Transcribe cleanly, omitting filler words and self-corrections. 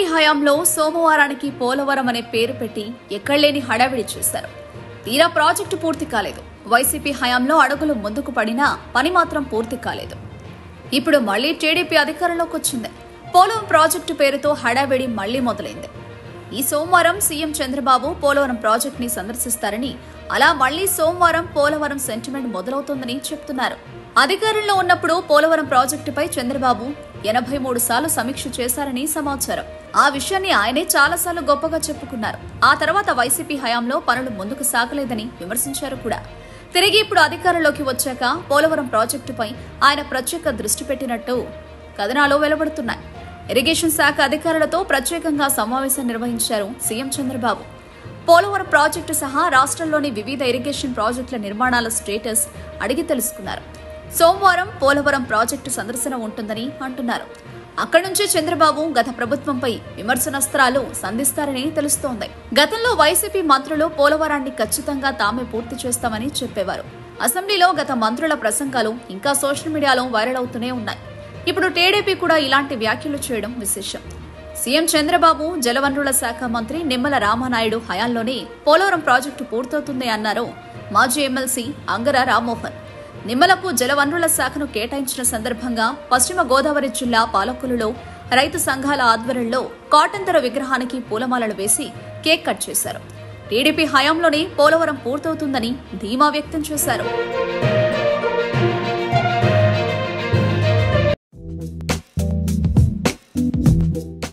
హయాంలో సోమవారానికి పోలవరం అనే పేరు పెట్టి ఎక్కడలేని హడావిడి చేశారు. తీరా ప్రాజెక్టు పూర్తి కాలేదు. వైసీపీ హయాంలో అడుగులు ముందుకు పడినా పని మాత్రం పూర్తి కాలేదు. ఇప్పుడు మళ్లీ టీడీపీ అధికారంలోకి వచ్చింది. పోలవరం ప్రాజెక్టు పేరుతో హడావిడి మళ్లీ మొదలైంది. ఈ సోమవారం సీఎం చంద్రబాబు పోలవరం ప్రాజెక్ట్ ని సందర్శిస్తారని, అలా మళ్లీ సోమవారం పోలవరం సెంటిమెంట్ మొదలవుతోందని చెప్తున్నారు. అధికారంలో ఉన్నప్పుడు పోలవరం ప్రాజెక్టుపై చంద్రబాబు 83 సార్లు సమీక్ష చేశారని సమాచారం. ఆ విషయాన్ని ఆయనే చాలాసార్లు గొప్పగా చెప్పుకున్నారు. ఆ తర్వాత వైసీపీ హయాంలో పనులు ముందుకు సాగలేదని విమర్శించారు కూడా. తిరిగి ఇప్పుడు అధికారంలోకి వచ్చాక పోలవరం ప్రాజెక్టుపై ఆయన ప్రత్యేక దృష్టి పెట్టినట్టు కథనాలు వెలువడుతున్నాయి. ఇరిగేషన్ శాఖ అధికారులతో ప్రత్యేకంగా సమావేశం నిర్వహించారు సీఎం చంద్రబాబు. పోలవరం ప్రాజెక్టు సహా రాష్ట్రంలోని వివిధ ఇరిగేషన్ ప్రాజెక్టుల నిర్మాణాల స్టేటస్ అడిగి తెలుసుకున్నారు. సోమవారం పోలవరం ప్రాజెక్టు సందర్శన ఉంటుందని అంటున్నారు. అక్కడి నుంచి చంద్రబాబు గత ప్రభుత్వంపై విమర్శనాస్త్రాలు సంధిస్తారని తెలుస్తోంది. గతంలో వైసీపీ మంత్రులు పోలవరాన్ని ఖచ్చితంగా తామే పూర్తి చేస్తామని చెప్పేవారు. అసెంబ్లీలో గత మంత్రుల ప్రసంగాలు ఇంకా సోషల్ మీడియాలో వైరల్ అవుతూనే ఉన్నాయి. ఇప్పుడు టీడీపీ కూడా ఇలాంటి వ్యాఖ్యలు చేయడం విశేషం. సీఎం చంద్రబాబు జలవనరుల శాఖ మంత్రి నిమ్మల రామానాయుడు హయాంలోనే పోలవరం ప్రాజెక్టు పూర్తవుతుంది అన్నారు మాజీ ఎమ్మెల్సీ అంగర రామ్మోహన్. నిమ్మలకు జలవనరుల శాఖను కేటాయించిన సందర్భంగా పశ్చిమ గోదావరి జిల్లా పాలకొల్లులో రైతు సంఘాల ఆధ్వర్యంలో కాటన్ ధర విగ్రహానికి పూలమాలలు వేసి కేక్ కట్ చేశారు. టీడీపీ హయాంలోనే పోలవరం పూర్తవుతుందని ధీమా వ్యక్తం చేశారు.